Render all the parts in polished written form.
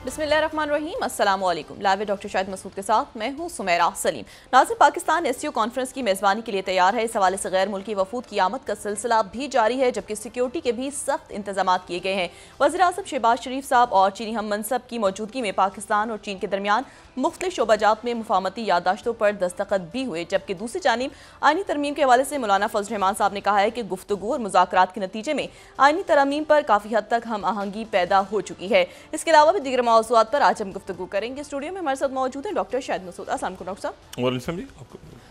बिस्मिल्लाहिर्रहमानिर्रहीम, अस्सलामु अलैकुम। लाइव डॉक्टर शाहिद मसूद के साथ मैं हूँ सुमेरा सलीम। नाज़रीन, पाकिस्तान एससीओ कॉन्फ्रेंस की मेज़बानी के लिए तैयार है। इस हवाले से गैर मुल्की वफूद की आमद का सिलसिला भी जारी है, जबकि सिक्योरिटी के भी सख्त इंतजाम किए गए हैं। वज़ीर आज़म शहबाज शरीफ साहब और चीनी हम मनसब की मौजूदगी में पाकिस्तान और चीन के दरमियान मुख्तलिफ शोबाजात में मुफाहमती याददाश्तों पर दस्तखत भी हुए, जबकि दूसरी जानिब आईनी तरमीम के हवाले से मौलाना फजल रहमान साहब ने कहा है कि गुफ्तगू और मुज़ाकरात के नतीजे में आईनी तरमीम पर काफ़ी हद तक हम आहंगी पैदा हो चुकी है। इसके अलावा भी दीगर मौज़ूआत पर आज हम गुफ्तगू करेंगे। स्टूडियो में हमारे साथ मौजूद हैं डॉक्टर शाहिद मसूद। अस्सलाम वालेकुम डॉक्टर साहब।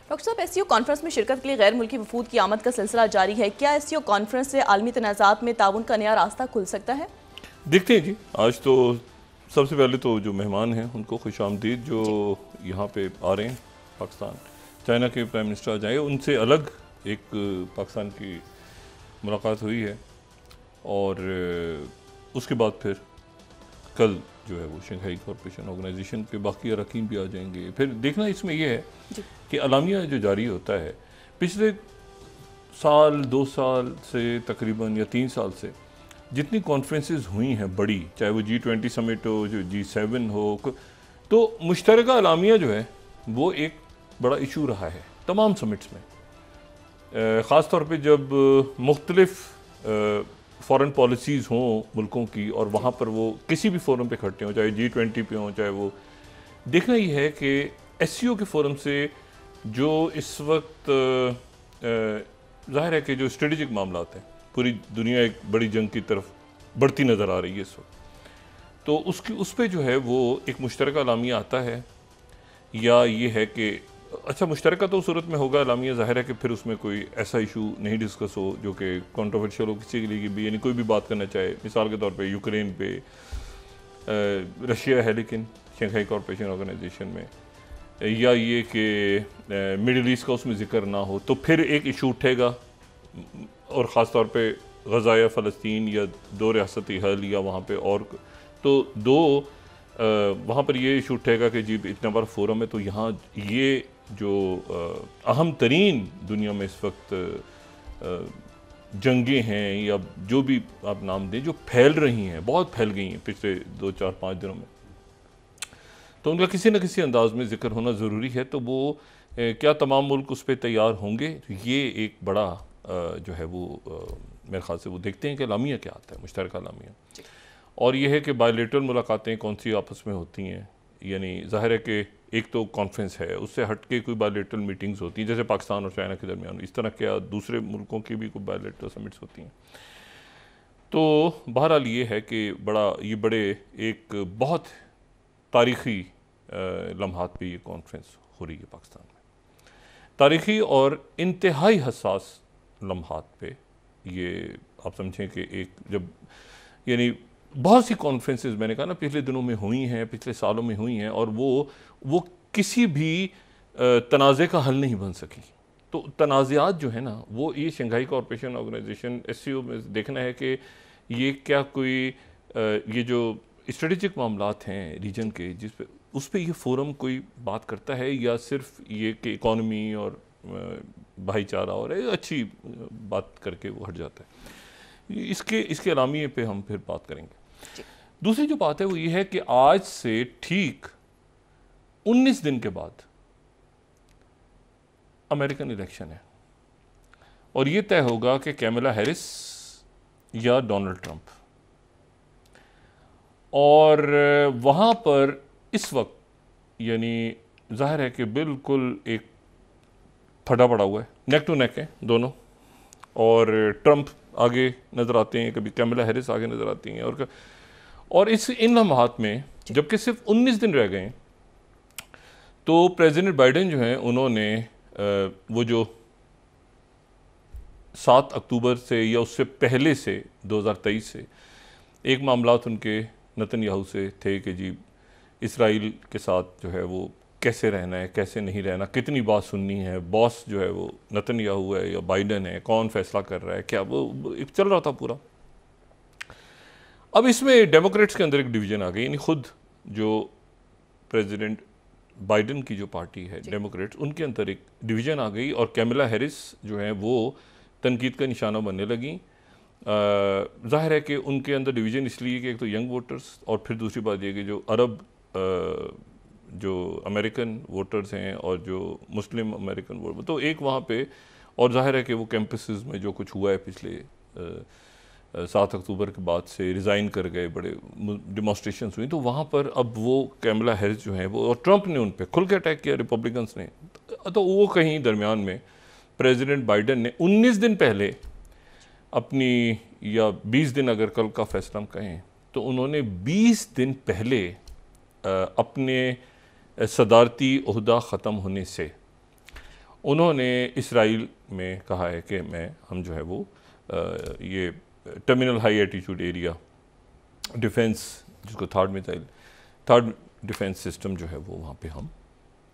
डॉक्टर साहब, एससीओ कॉन्फ्रेंस में शिरकत के लिए गैर मुल्की वफूद की आमद का सिलसिला जारी है। क्या एससीओ कॉन्फ्रेंस से आलमी तनाज़ात में ताउन का नया रास्ता खुल सकता है? देखते हैं जी। आज तो सबसे पहले तो जो मेहमान हैं उनको खुश आमदीद, जो यहाँ पे आ रहे हैं पाकिस्तान। चाइना के प्राइम मिनिस्टर आ जाए, उनसे अलग एक पाकिस्तान की मुलाकात हुई है और उसके बाद फिर कल जो है वो शंघाई कॉरपोरेशन ऑर्गेनाइजेशन के बाकी अरकान भी आ जाएंगे। फिर देखना इसमें यह है कि अलामिया जो जारी होता है पिछले साल 2 साल से तकरीबन या 3 साल से जितनी कॉन्फ्रेंसेस हुई हैं बड़ी, चाहे वो G20 समिट हो, जो G7 हो, तो मुश्तरका अलामिया जो है वो एक बड़ा इशू रहा है तमाम समिट्स में। ख़ास तौर पे जब मुख्तलिफ फ़ॉरेन पॉलिसीज़ हों मुल्कों की और वहाँ पर वो किसी भी फोरम पे इकट्ठे हों, चाहे G20 पे हों, चाहे वो देखना ये है कि एससीओ के फोरम से जो इस वक्त ज़ाहिर है कि जो स्ट्रेटजिक मामलात हैं, पूरी दुनिया एक बड़ी जंग की तरफ बढ़ती नज़र आ रही है इस वक्त, तो उस पर जो है वो एक मुश्तरका अलामिया आता है। या ये है कि अच्छा मुश्तरका तो सूरत में होगा अलामिया, ज़ाहिर है कि फिर उसमें कोई ऐसा इशू नहीं डिस्कस हो जो कि कंट्रोवर्शियल हो किसी के लिए भी, यानी कोई भी बात करना चाहे। मिसाल के तौर पे यूक्रेन पे रशिया है लेकिन शंघाई कॉरपोरेशन ऑर्गेनाइजेशन में, या ये कि मिडिल ईस्ट का उसमें ज़िक्र ना हो, तो फिर एक इशू उठेगा और ख़ास तौर पे गज़ा या फ़लस्तीन या 2 रियासती हल या वहाँ पे और तो वहाँ पर ये इशू उठेगा कि जी इतना बड़ा फोरम है, तो यहाँ ये जो अहम तरीन दुनिया में इस वक्त जंगें हैं या जो भी आप नाम दें जो फैल रही हैं, बहुत फैल गई हैं पिछले 2, 4, 5 दिनों में, तो उनका किसी न किसी अंदाज में ज़िक्र होना ज़रूरी है। तो वो क्या तमाम मुल्क उस पर तैयार होंगे? तो ये एक बड़ा जो है वो मेरे ख्याल से वो देखते हैं कि अलामिया क्या आता है, मुश्तरका अलामिया। और ये है कि बायलेटरल मुलाकातें कौन सी आपस में होती हैं, यानी ज़ाहिर है कि एक तो कॉन्फ्रेंस है, उससे हट के कोई बायलेटरल मीटिंग्स होती हैं जैसे पाकिस्तान और चाइना के दरमियान, इस तरह के दूसरे मुल्कों की भी कोई बायलेटरल समिट्स होती हैं। तो बहरहाल ये है कि ये बड़े एक बहुत तारीख़ी लम्हात पे ये कॉन्फ्रेंस हो रही है पाकिस्तान में, तारीख़ी और इंतहाई हसास लम्हात पे। ये आप समझें कि एक जब यानी बहुत सी कॉन्फ्रेंसेस मैंने कहा ना पिछले दिनों में हुई हैं, पिछले सालों में हुई हैं, और वो किसी भी तनाज़े का हल नहीं बन सकी। तो तनाज़ात जो है ना वो ये शंघाई कॉरपोरेशन ऑर्गेनाइजेशन एससीओ में देखना है कि ये क्या कोई ये जो स्ट्रेटेजिक मामलात हैं रीजन के उस पर ये फोरम कोई बात करता है, या सिर्फ ये कि इकॉनमी और भाईचारा और अच्छी बात करके वो हट जाता है। इसके अलामिये पे हम फिर बात करेंगे। दूसरी जो बात है वो ये है कि आज से ठीक 19 दिन के बाद अमेरिकन इलेक्शन है और ये तय होगा कि कैमला हैरिस या डोनाल्ड ट्रंप, और वहाँ पर इस वक्त यानी जाहिर है कि बिल्कुल एक फटा पड़ा हुआ है, नेक टू नेक है दोनों, और ट्रंप आगे नज़र आते हैं, कभी कैमला हैरिस आगे नज़र आती हैं, और इन लम्हात में जबकि सिर्फ 19 दिन रह गए तो प्रेसिडेंट बाइडेन जो हैं उन्होंने वो जो 7 अक्टूबर से या उससे पहले से 2023 से एक मामलात उनके नेतन्याहू से थे कि जी इसराइल के साथ जो है वो कैसे रहना है, कैसे नहीं रहना, कितनी बात सुननी है, बॉस जो है वो नेतन्याहू है या बाइडेन है, कौन फैसला कर रहा है, क्या वो चल रहा था पूरा। अब इसमें डेमोक्रेट्स के अंदर एक डिवीज़न आ गई, यानी खुद जो प्रेसिडेंट बाइडेन की जो पार्टी है डेमोक्रेट्स, उनके अंदर एक डिवीज़न आ गई और कैमला हैरिस जो है वो तनकीद का निशाना बनने लगी। ज़ाहिर है कि उनके अंदर डिवीज़न इसलिए कि एक तो यंग वोटर्स, और फिर दूसरी बात ये कि जो अरब जो अमेरिकन वोटर्स हैं और जो मुस्लिम अमेरिकन वोटर, तो एक वहाँ पे, और ज़ाहिर है कि वो कैंपसेस में जो कुछ हुआ है पिछले 7 अक्टूबर के बाद से रिज़ाइन कर गए, बड़े डिमॉन्स्ट्रेशंस हुई, तो वहाँ पर अब वो कैमला हैरिस जो हैं वो, और ट्रंप ने उन पर खुल के अटैक किया, रिपब्लिकन्स ने, तो वो कहीं दरमियान में प्रेसिडेंट बाइडन ने 19 दिन पहले अपनी, या 20 दिन अगर कल का फैसला हम कहें, तो उन्होंने 20 दिन पहले अपने सदारती ओहदा ख़त्म होने से उन्होंने इसराइल में कहा है कि हम जो है वो ये terminal high attitude area defence, जिसको थर्ड डिफेंस सिस्टम जो है वो वहाँ पे हम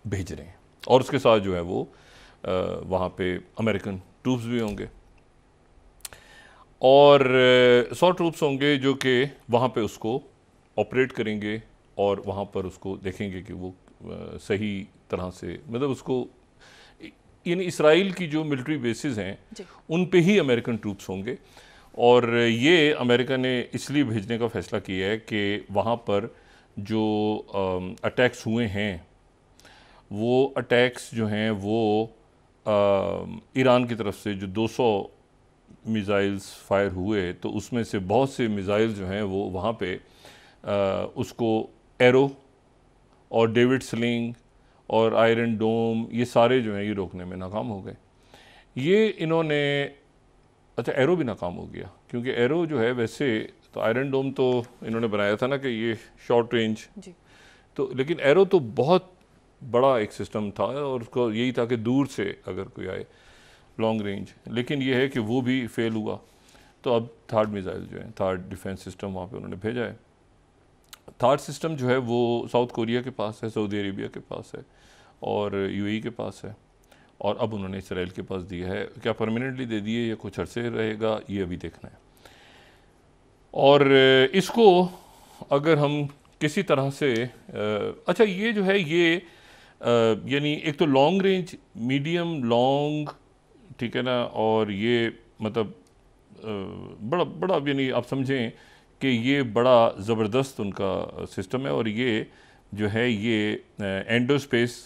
भेज रहे हैं, और उसके साथ जो है वो वहाँ पे अमेरिकन ट्रूप्स भी होंगे, और 100 ट्रूप्स होंगे जो कि वहाँ पे उसको ऑपरेट करेंगे और वहाँ पर उसको देखेंगे कि वो सही तरह से, मतलब उसको, यानी इसराइल की जो मिलिट्री बेसिस हैं उन पे ही अमेरिकन ट्रूप्स होंगे। और ये अमेरिका ने इसलिए भेजने का फ़ैसला किया है कि वहाँ पर जो अटैक्स हुए हैं, वो अटैक्स जो हैं वो ईरान की तरफ से जो 200 मिज़ाइल्स फायर हुए, तो उसमें से बहुत से मिज़ाइल जो हैं वो वहाँ पे उसको एरो और डेविड स्लिंग और आयरन डोम, ये सारे जो हैं ये रोकने में नाकाम हो गए। ये इन्होंने, अच्छा एरो भी नाकाम हो गया, क्योंकि एरो जो है वैसे तो, आयरन डोम तो इन्होंने बनाया था ना कि ये शॉर्ट रेंज जी, तो लेकिन एरो तो बहुत बड़ा एक सिस्टम था और उसको यही था कि दूर से अगर कोई आए, लॉन्ग रेंज, लेकिन ये है कि वो भी फेल हुआ। तो अब थर्ड मिसाइल जो है, थर्ड डिफेंस सिस्टम वहाँ पे उन्होंने भेजा है। थर्ड सिस्टम जो है वो साउथ कोरिया के पास है, सऊदी अरेबिया के पास है और यूएई के पास है, और अब उन्होंने इसराइल के पास दिया है। क्या परमानेंटली दे दिए या कुछ अरसे रहेगा, ये अभी देखना है। और इसको अगर हम किसी तरह से अच्छा ये जो है ये यानी एक तो लॉन्ग रेंज, मीडियम लॉन्ग, ठीक है ना, और ये मतलब बड़ा बड़ा यानी आप समझें कि ये बड़ा ज़बरदस्त उनका सिस्टम है। और ये जो है ये एंडोस्पेस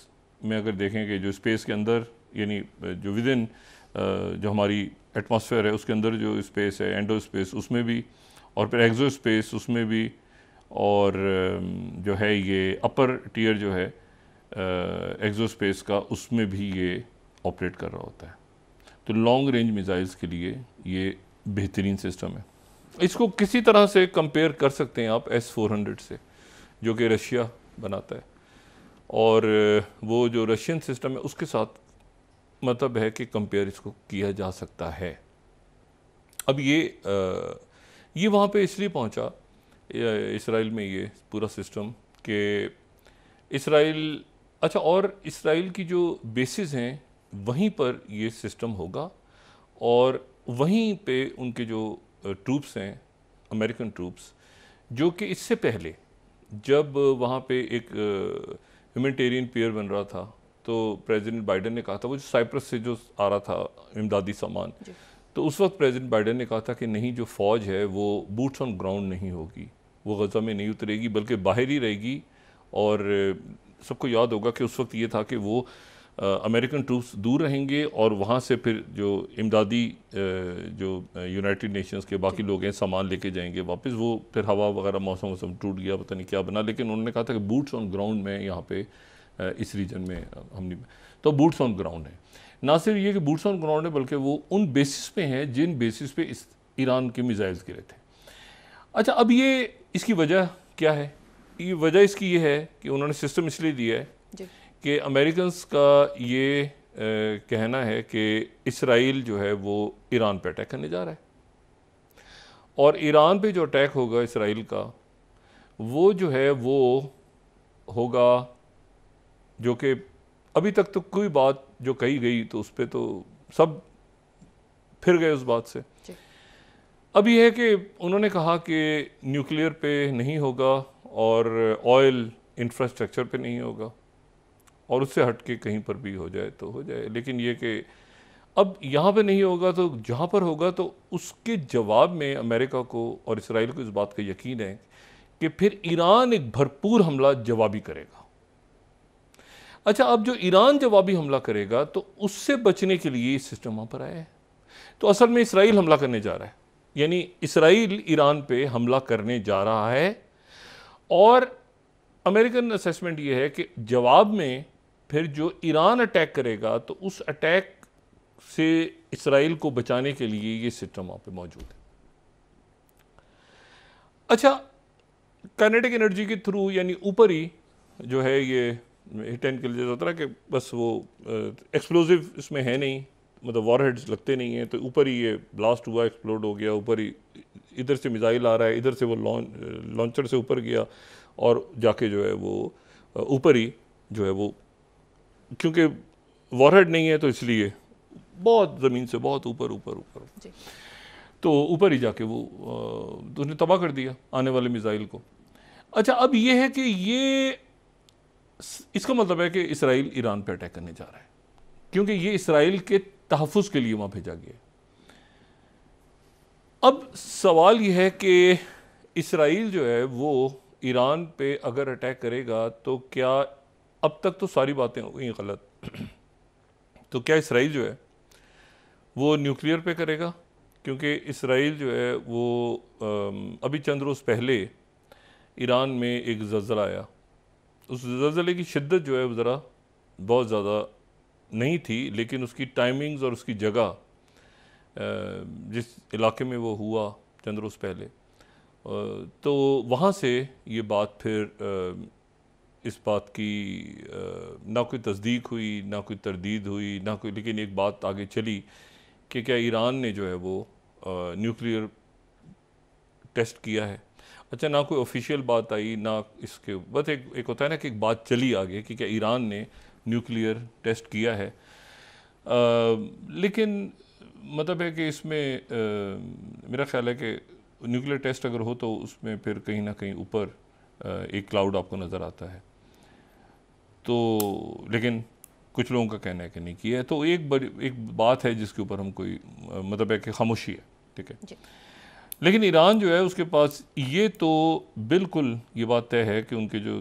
में अगर देखें कि जो स्पेस के अंदर, यानी जो विद इन जो हमारी एटमॉस्फेयर है उसके अंदर जो स्पेस है, एंडोस्पेस, उसमें भी, और फिर एक्सो स्पेस उसमें भी, और जो है ये अपर टीयर जो है एक्सो स्पेस का, उसमें भी ये ऑपरेट कर रहा होता है। तो लॉन्ग रेंज मिसाइल्स के लिए ये बेहतरीन सिस्टम है। इसको किसी तरह से कंपेयर कर सकते हैं आप S-400 से, जो कि रशिया बनाता है, और वो जो रशियन सिस्टम है उसके साथ मतलब है कि कंपेयर इसको किया जा सकता है। अब ये वहाँ पे इसलिए पहुँचा इसराइल में ये पूरा सिस्टम कि इसराइल, अच्छा, और इसराइल की जो बेसिस हैं वहीं पर ये सिस्टम होगा, और वहीं पे उनके जो ट्रूप्स हैं, अमेरिकन ट्रूप्स, जो कि इससे पहले जब वहाँ पे एक ह्यूमैनिटेरियन पियर बन रहा था, तो प्रेसिडेंट बाइडन ने कहा था, वो जो साइप्रस से जो आ रहा था इमदादी सामान, तो उस वक्त प्रेसिडेंट बाइडन ने कहा था कि नहीं, जो फ़ौज है वो बूट्स ऑन ग्राउंड नहीं होगी, वो गज़ा में नहीं उतरेगी, बल्कि बाहर ही रहेगी। और सबको याद होगा कि उस वक्त ये था कि वो अमेरिकन ट्रूप्स दूर रहेंगे, और वहाँ से फिर जो इमदादी जो यूनाइटेड नेशंस के बाकी लोग हैं सामान लेके जाएंगे वापस। वो फिर हवा वगैरह मौसम टूट गया, पता नहीं क्या बना, लेकिन उन्होंने कहा था कि बूट्स ऑन ग्राउंड में यहाँ पे इस रीजन में हमने, तो बूट्स ऑन ग्राउंड है। ना सिर्फ ये कि बूट्स ऑन ग्राउंड है, बल्कि वो उन बेसिस पे हैं जिन बेसिस पे इस ईरान के मिसाइल्स गिरे थे। अच्छा, अब ये इसकी वजह क्या है? ये वजह इसकी ये है कि उन्होंने सिस्टम इसलिए दिया है कि अमेरिकन्स का ये कहना है कि इसराइल जो है वो ईरान पे अटैक करने जा रहा है, और ईरान पे जो अटैक होगा इसराइल का, वो जो है वो होगा जो कि अभी तक तो कोई बात जो कही गई तो उस पर तो सब फिर गए उस बात से। अब ये है कि उन्होंने कहा कि न्यूक्लियर पे नहीं होगा और ऑयल इंफ्रास्ट्रक्चर पे नहीं होगा, और उससे हट के कहीं पर भी हो जाए तो हो जाए, लेकिन ये कि अब यहाँ पे नहीं होगा तो जहाँ पर होगा, तो उसके जवाब में अमेरिका को और इसराइल को इस बात का यकीन है कि फिर ईरान एक भरपूर हमला जवाबी करेगा। अच्छा, अब जो ईरान जवाबी हमला करेगा तो उससे बचने के लिए सिस्टम वहाँ पर आया है। तो असल में इसराइल हमला करने जा रहा है, यानी इसराइल ईरान पे हमला करने जा रहा है। और अमेरिकन असेसमेंट ये है कि जवाब में फिर जो ईरान अटैक करेगा तो उस अटैक से इसराइल को बचाने के लिए ये सिस्टम वहाँ पे मौजूद है। अच्छा, काइनेटिक एनर्जी के थ्रू, यानी ऊपर ही जो है ये हिट एंड किल, जैसा होता है कि बस वो एक्सप्लोजिव इसमें है नहीं, मतलब वॉरहेड्स लगते नहीं हैं, तो ऊपर ही ये ब्लास्ट हुआ, एक्सप्लोड हो गया, ऊपर ही इधर से मिसाइल आ रहा है, इधर से वो लॉन्चर से ऊपर गया और जाके जो है वो ऊपर ही जो है वो, क्योंकि वॉरहेड नहीं है तो इसलिए बहुत ज़मीन से बहुत ऊपर ऊपर ऊपर, तो ऊपर ही जाके वो तो उसने तबाह कर दिया आने वाले मिसाइल को। अच्छा, अब ये है कि ये इसका मतलब है कि इसराइल ईरान पे अटैक करने जा रहा है, क्योंकि ये इसराइल के तहफ़्फ़ुज़ के लिए वहाँ भेजा गया। अब सवाल ये है कि इसराइल जो है वो ईरान पे अगर अटैक करेगा तो क्या, अब तक तो सारी बातें हो गई गलत, तो क्या इसराइल जो है वो न्यूक्लियर पे करेगा? क्योंकि इसराइल जो है वो अभी चंद रोज़ पहले ईरान में एक ज़लज़ला आया, उस ज़लज़ले की शिद्दत जो है वो ज़रा बहुत ज़्यादा नहीं थी, लेकिन उसकी टाइमिंग्स और उसकी जगह, जिस इलाके में वो हुआ चंद रोज़ पहले, तो वहाँ से ये बात फिर इस बात की ना कोई तस्दीक हुई, ना कोई तरदीद हुई, ना कोई, लेकिन एक बात आगे चली कि क्या ईरान ने जो है वो न्यूक्लियर टेस्ट किया है। अच्छा, ना कोई ऑफिशियल बात आई, ना इसके, बस एक होता है ना कि एक बात चली आगे कि क्या ईरान ने न्यूक्लियर टेस्ट किया है। लेकिन मतलब है कि इसमें मेरा ख्याल है कि न्यूक्लियर टेस्ट अगर हो तो उसमें फिर कहीं ना कहीं ऊपर एक क्लाउड आपको नज़र आता है। तो लेकिन कुछ लोगों का कहना है कि नहीं किया है, तो एक बात है जिसके ऊपर हम कोई मतलब है कि खामोशी है, ठीक है। लेकिन ईरान जो है उसके पास ये तो बिल्कुल ये बात तय है कि उनके जो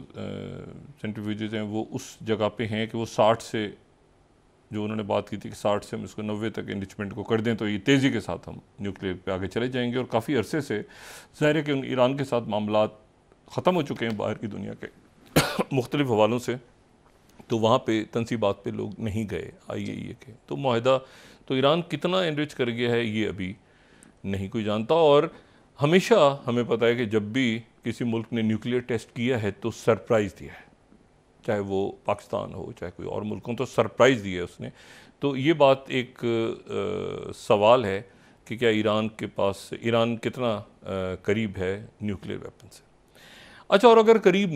सेंट्रीफ्यूजेस हैं वो उस जगह पे हैं कि वो 60 से, जो उन्होंने बात की थी कि 60 से हम इसको 90 तक एनरिचमेंट को कर दें तो ये तेज़ी के साथ हम न्यूक्लियर पे आगे चले जाएंगे। और काफ़ी अरसे से ज़ाहिर है कि ईरान के साथ मामला ख़त्म हो चुके हैं बाहर की दुनिया के मुख्तलिफ हवालों से, तो वहाँ पे तनसीबात पे लोग नहीं गए IAEA के। तो माहिदा तो ईरान कितना एनरिच कर गया है ये अभी नहीं कोई जानता। और हमेशा हमें पता है कि जब भी किसी मुल्क ने न्यूक्लियर टेस्ट किया है तो सरप्राइज़ दिया है, चाहे वो पाकिस्तान हो चाहे कोई और मुल्क हो, तो सरप्राइज़ दिया है उसने। तो ये बात एक सवाल है कि क्या ईरान कितना करीब है न्यूक्लियर वेपन से। अच्छा, और अगर करीब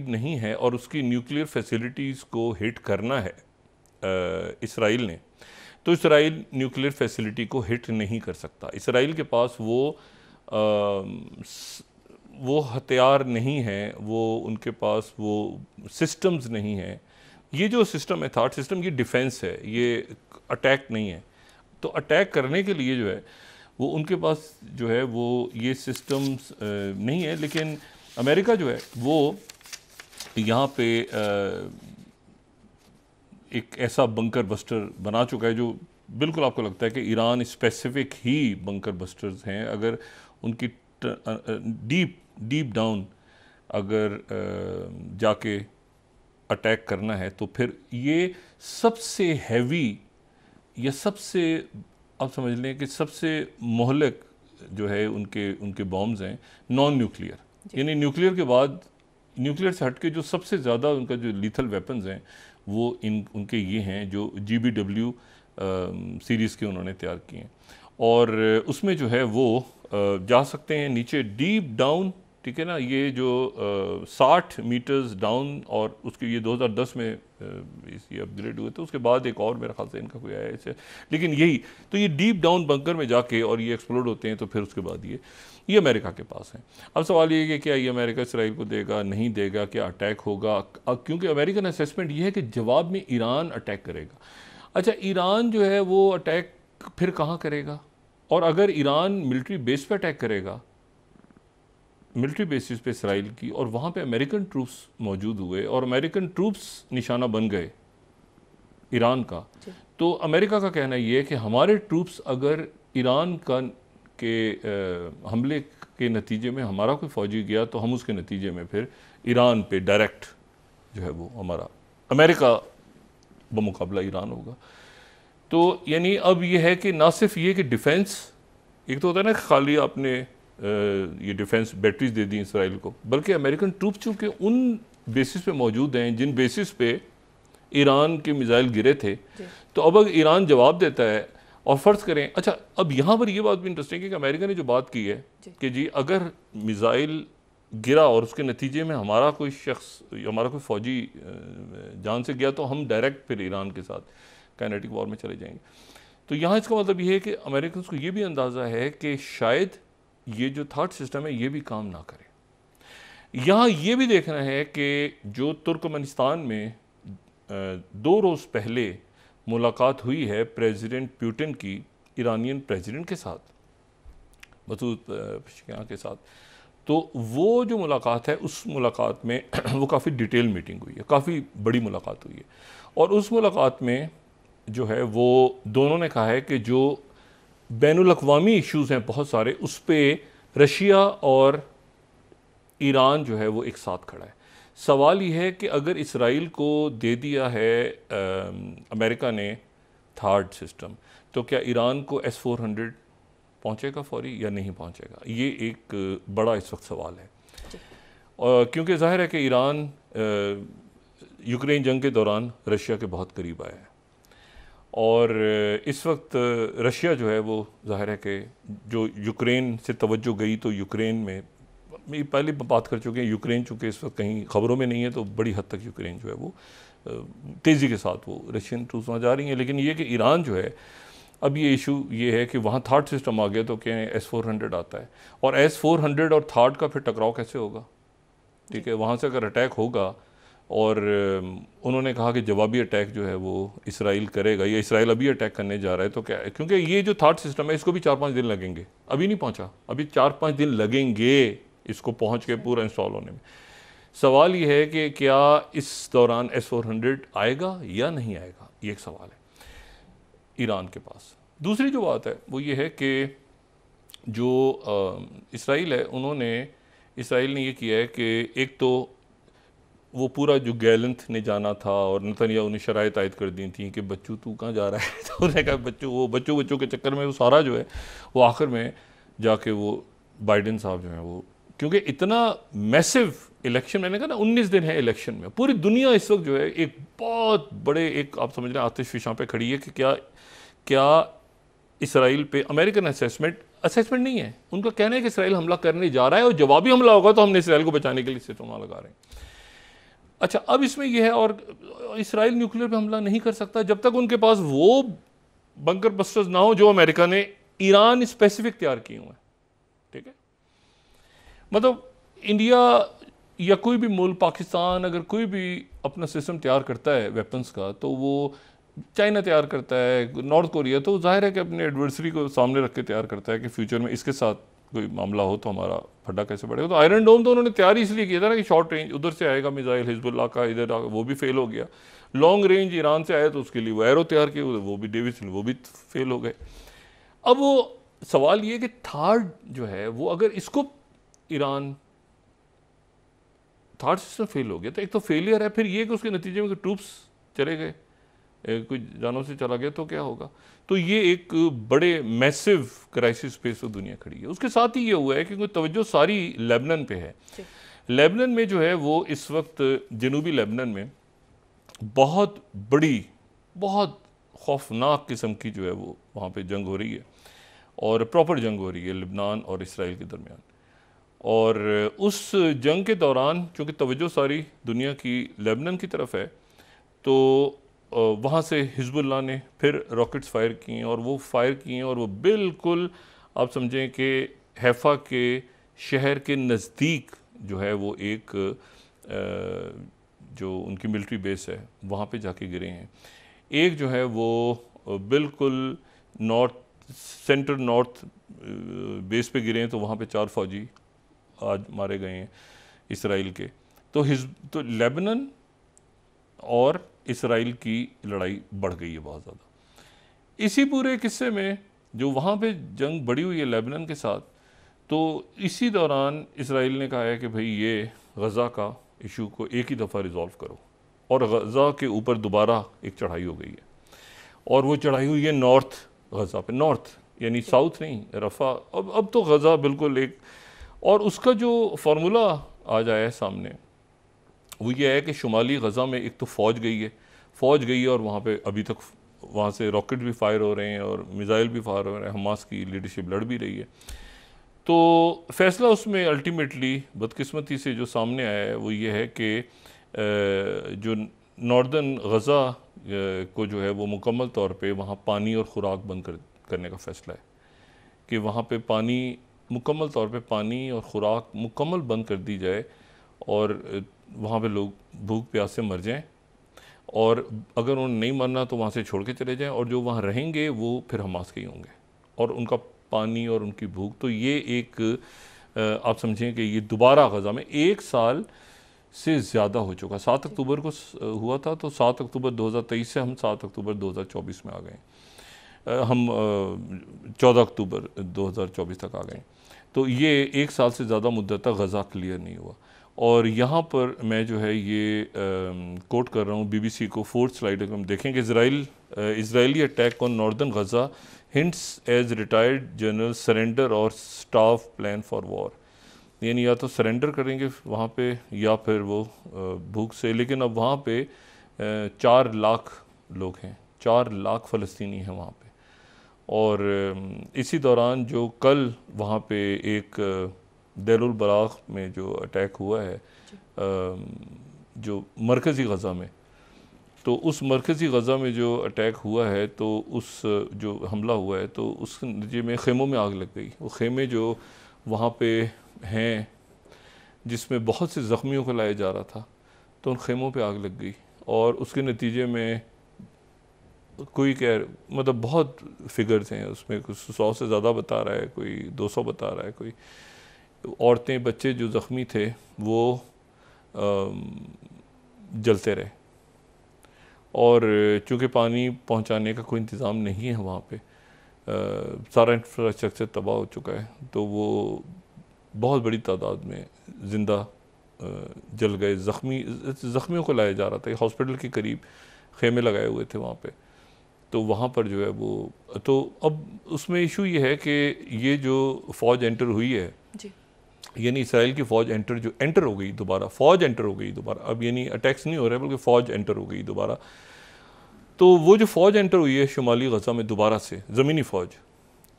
नहीं है और उसकी न्यूक्लियर फैसिलिटीज़ को हिट करना है इसराइल ने, तो इसराइल न्यूक्लियर फैसिलिटी को हिट नहीं कर सकता। इसराइल के पास वो हथियार नहीं है, वो उनके पास वो सिस्टम्स नहीं हैं। ये जो सिस्टम है, थॉट सिस्टम, ये डिफेंस है, ये अटैक नहीं है। तो अटैक करने के लिए जो है वो उनके पास जो है वो ये सिस्टम्स नहीं है। लेकिन अमेरिका जो है वो यहाँ पे एक ऐसा बंकर बस्टर बना चुका है जो बिल्कुल आपको लगता है कि ईरान स्पेसिफिक ही बंकर बस्टर्स हैं। अगर उनकी डीप डाउन अगर जाके अटैक करना है तो फिर ये सबसे हैवी या सबसे, आप समझ लें कि सबसे मोहलक जो है उनके बॉम्ब्स हैं नॉन न्यूक्लियर, यानी न्यूक्लियर के बाद, न्यूक्लियर से हट के जो सबसे ज़्यादा उनका जो लीथल वेपन्स हैं वो उनके ये हैं जो GBW सीरीज़ के उन्होंने तैयार किए हैं। और उसमें जो है वो जा सकते हैं नीचे डीप डाउन, ठीक है ना, ये जो 60 मीटर्स डाउन, और उसके ये 2010 में ये अपग्रेड हुए थे। उसके बाद एक और मेरा ख्याल से इनका कोई आया है, लेकिन यही तो ये डीप डाउन बंकर में जाके और ये एक्सप्लोड होते हैं। तो फिर उसके बाद ये अमेरिका के पास है। अब सवाल ये है कि क्या ये अमेरिका इसराइल को देगा, नहीं देगा, क्या अटैक होगा? क्योंकि अमेरिकन असेसमेंट ये है कि जवाब में ईरान अटैक करेगा। अच्छा, ईरान जो है वो अटैक फिर कहाँ करेगा? और अगर ईरान मिलिट्री बेस पे अटैक करेगा, मिलिट्री बेसिस पे इसराइल की, और वहाँ पे अमेरिकन ट्रूप्स मौजूद हुए और अमेरिकन ट्रूप्स निशाना बन गए ईरान का, तो अमेरिका का कहना ये है कि हमारे ट्रूप्स अगर ईरान के हमले के नतीजे में हमारा कोई फौजी गया तो हम उसके नतीजे में फिर ईरान पे डायरेक्ट जो है वो हमारा अमेरिका बमुकाबला ईरान होगा। तो यानी अब ये है कि ना सिर्फ ये कि डिफेंस, एक तो होता है ना खाली आपने ये डिफेंस बैटरीज दे दी इसराइल को, बल्कि अमेरिकन ट्रूप चूँकि उन बेसिस पे मौजूद हैं जिन बेसिस पे ईरान के मिसाइल गिरे थे, तो अब ईरान जवाब देता है। और फ़र्ज़ करें, अच्छा अब यहाँ पर ये बात भी इंटरेस्टिंग है कि अमेरिका ने जो बात की है कि जी अगर मिसाइल गिरा और उसके नतीजे में हमारा कोई शख्स, हमारा कोई फ़ौजी जान से गया तो हम डायरेक्ट फिर ईरान के साथ काइनेटिक वॉर में चले जाएंगे। तो यहाँ इसका मतलब ये है कि अमेरिकन को ये भी अंदाज़ा है कि शायद ये जो थर्ड सिस्टम है ये भी काम ना करे। यहाँ ये भी देखना है कि जो तुर्कमेनिस्तान में 2 रोज़ पहले मुलाकात हुई है प्रेसिडेंट पुतिन की ईरानियन प्रेसिडेंट के साथ, मसूद पेज़ेश्कियान के साथ, तो वो जो मुलाकात है उस मुलाकात में वो काफ़ी डिटेल मीटिंग हुई है, काफ़ी बड़ी मुलाकात हुई है। और उस मुलाकात में जो है वो दोनों ने कहा है कि जो बैनुल अक़वामी इश्यूज़ हैं बहुत सारे, उस पर रशिया और ईरान जो है वो एक साथ खड़ा है। सवाल ये है कि अगर इसराइल को दे दिया है अमेरिका ने थर्ड सिस्टम, तो क्या ईरान को S-400 पहुंचेगा फौरी या नहीं पहुंचेगा? ये एक बड़ा इस वक्त सवाल है। और क्योंकि जाहिर है कि ईरान यूक्रेन जंग के दौरान रशिया के बहुत करीब आया है, और इस वक्त रशिया जो है वो जाहिर है कि जो यूक्रेन से तवज्जो गई तो यूक्रेन में पहले बात कर चुके हैं, यूक्रेन चूँकि इस वक्त कहीं ख़बरों में नहीं है तो बड़ी हद तक यूक्रेन जो है वो तेज़ी के साथ वो रशियन ट्रूप्स वहाँ जा रही हैं। लेकिन ये कि ईरान जो है, अब ये इशू ये है कि वहाँ थर्ड सिस्टम आ गया तो क्या S-400 आता है, और S-400 और थर्ड का फिर टकराव कैसे होगा? ठीक है, वहाँ से अगर अटैक होगा, और उन्होंने कहा कि जवाबी अटैक जो है वो इसराइल करेगा, या इसराइल अभी अटैक करने जा रहा है, तो क्या है, क्योंकि ये जो थर्ड सिस्टम है इसको भी 4-5 दिन लगेंगे, अभी नहीं पहुँचा, अभी 4-5 दिन लगेंगे इसको पहुँच के पूरा इंस्टॉल होने में। सवाल ये है कि क्या इस दौरान S-400 आएगा या नहीं आएगा, ये एक सवाल है ईरान के पास। दूसरी जो बात है वो ये है कि जो इसराइल है, इसराइल ने ये किया है कि एक तो वो पूरा जो गैलेंथ ने जाना था और नेतन्याहू ने शराइत आयद कर दी थी कि बच्चू तू कहाँ जा रहा है, तो उन्होंने कहा बच्चों के चक्कर में वो सारा जो है वो आखिर में जाके वो बाइडेन साहब जो हैं वो, क्योंकि इतना मैसिव इलेक्शन, मैंने कहा ना 19 दिन है इलेक्शन में, पूरी दुनिया इस वक्त जो है एक बहुत बड़े एक आप समझ रहे हैं आतिशफिशां पे खड़ी है कि क्या इसराइल पे अमेरिकन असेसमेंट नहीं है, उनका कहना है कि इसराइल हमला करने जा रहा है और जवाबी हमला होगा तो हमने इसराइल को बचाने के लिए सितों लगा रहे हैं। अच्छा, अब इसमें यह है, और इसराइल न्यूक्लियर पे हमला नहीं कर सकता जब तक उनके पास वो बंकर बस्टर्स ना हो जो अमेरिका ने ईरान स्पेसिफिक तैयार किए हुए हैं। ठीक है, मतलब इंडिया या कोई भी मुल्क, पाकिस्तान अगर कोई भी अपना सिस्टम तैयार करता है वेपन्स का, तो वो चाइना तैयार करता है, नॉर्थ कोरिया, तो जाहिर है कि अपने एडवर्सरी को सामने रख के तैयार करता है कि फ्यूचर में इसके साथ कोई मामला हो तो हमारा फड्डा कैसे बढ़ेगा। तो आयरन डोम तो उन्होंने तैयार इसलिए किया था ना कि शॉर्ट रेंज उधर से आएगा मिसाइल, हिजबुल्लाह का इधर वो भी फेल हो गया। लॉन्ग रेंज ईरान से आया तो उसके लिए वो एरो तैयार किए, वो भी डेविस, वो भी फेल हो गए। अब वो सवाल ये कि थर्ड जो है वो अगर इसको ईरान थर्ड सिस्टम फेल हो गया तो एक तो फेलियर है, फिर ये कि उसके नतीजे में ट्रूप्स चले गए, कोई जानों से चला गया तो क्या होगा। तो ये एक बड़े मैसिव क्राइसिस पे तो दुनिया खड़ी है। उसके साथ ही ये हुआ है कि तवज्जो सारी लेबनान पे है। लेबनान में जो है वो इस वक्त जनूबी लेबनान में बहुत बड़ी, बहुत खौफनाक किस्म की जो है वो वहाँ पे जंग हो रही है, और प्रॉपर जंग हो रही है लेबनान और इसराइल के दरमियान। और उस जंग के दौरान चूँकि तवज्जो सारी दुनिया की लेबनान की तरफ है, तो वहाँ से हिजबुल्लाह ने फिर रॉकेट्स फायर किए, और वो फायर किए और वो बिल्कुल आप समझें कि हैफा के शहर के नज़दीक जो है वो एक जो उनकी मिलिट्री बेस है वहाँ पे जाके गिरे हैं। एक जो है वो बिल्कुल सेंटर नॉर्थ बेस पे गिरे हैं, तो वहाँ पे 4 फौजी आज मारे गए हैं इसराइल के। तो लेबनान और इसराइल की लड़ाई बढ़ गई है बहुत ज़्यादा। इसी पूरे किस्से में जो वहाँ पे जंग बढ़ी हुई है लेबनान के साथ, तो इसी दौरान इसराइल ने कहा है कि भाई ये गज़ा का इशू को एक ही दफ़ा रिज़ॉल्व करो, और गज़ा के ऊपर दोबारा एक चढ़ाई हो गई है, और वो चढ़ाई हुई है नॉर्थ गज़ा पे, नॉर्थ यानी साउथ नहीं, रफ़ा। अब तो गज़ा बिल्कुल एक, और उसका जो फार्मूला आ जाए सामने वो ये है कि शुमाली गज़ा में एक तो फ़ौज गई है और वहाँ पे अभी तक वहाँ से रॉकेट भी फायर हो रहे हैं और मिज़ाइल भी फायर हो रहे हैं, हमास की लीडरशिप लड़ भी रही है। तो फ़ैसला उसमें अल्टीमेटली बदकिस्मती से जो सामने आया है वो ये है कि जो नॉर्दर्न गज़ा को जो है वो मुकम्मल तौर पे वहाँ पानी और ख़ुराक बंद करने का फ़ैसला है कि वहाँ पे पानी मुकम्मल तौर पे पानी और ख़ुराक मुकम्मल बंद कर दी जाए, और वहाँ पे लोग भूख प्यास से मर जाएं, और अगर उन्हें नहीं मरना तो वहाँ से छोड़ के चले जाएं, और जो वहाँ रहेंगे वो फिर हमास के ही होंगे, और उनका पानी और उनकी भूख। तो ये एक आप समझें कि ये दोबारा गज़ा में 1 साल से ज़्यादा हो चुका। 7 अक्टूबर को हुआ था, तो 7 अक्टूबर 2023 से हम 7 अक्टूबर 2024 में आ गए, हम 14 अक्टूबर 2024 तक आ गए। तो ये 1 साल से ज़्यादा मुद्दत तक गज़ा क्लियर नहीं हुआ। और यहाँ पर मैं जो है ये कोट कर रहा हूँ BBC को, 4th स्लाइड हम देखें कि Israeli attack on northern Gaza hints as retired general surrender और स्टाफ प्लान फॉर वॉर, यानी या तो सरेंडर करेंगे वहाँ पे या फिर वो भूख से। लेकिन अब वहाँ पे 4 लाख लोग हैं, 4 लाख फ़लस्तीनी हैं वहाँ पे। और इसी दौरान जो कल वहाँ पे एक देरुल बलाग में जो अटैक हुआ है जो मरकज़ी गज़ा में, तो उस मरकज़ी गज़ा में जो अटैक हुआ है, तो उस जो हमला हुआ है, तो उस नतीजे में खेमों में आग लग गई। वो खेमे जो वहाँ पे हैं जिसमें बहुत से ज़ख्मियों को लाया जा रहा था, तो उन खेमों पे आग लग गई, और उसके नतीजे में कोई मतलब बहुत फिगर्स हैं उसमें, कुछ 100 से ज़्यादा बता रहा है, कोई 200 बता रहा है, कोई औरतें बच्चे जो ज़ख्मी थे वो जलते रहे। और चूँकि पानी पहुँचाने का कोई इंतज़ाम नहीं है वहाँ पे, सारा इंफ्रास्ट्रक्चर तबाह हो चुका है, तो वो बहुत बड़ी तादाद में ज़िंदा जल गए। ज़ख्मियों को लाया जा रहा था, हॉस्पिटल के करीब खेमे लगाए हुए थे वहाँ पे। तो वहाँ पर जो है वो, तो अब उसमें इशू ये है कि ये जो फ़ौज एंटर हुई है, यानी इसराइल की फ़ौज एंटर हो गई दोबारा, फ़ौज एंटर हो गई दोबारा। अब यानी अटैक्स नहीं हो रहे बल्कि फ़ौज एंटर हो गई दोबारा। तो वो जो फ़ौज एंटर हुई है शुमाली गज़ा में दोबारा से, ज़मीनी फ़ौज,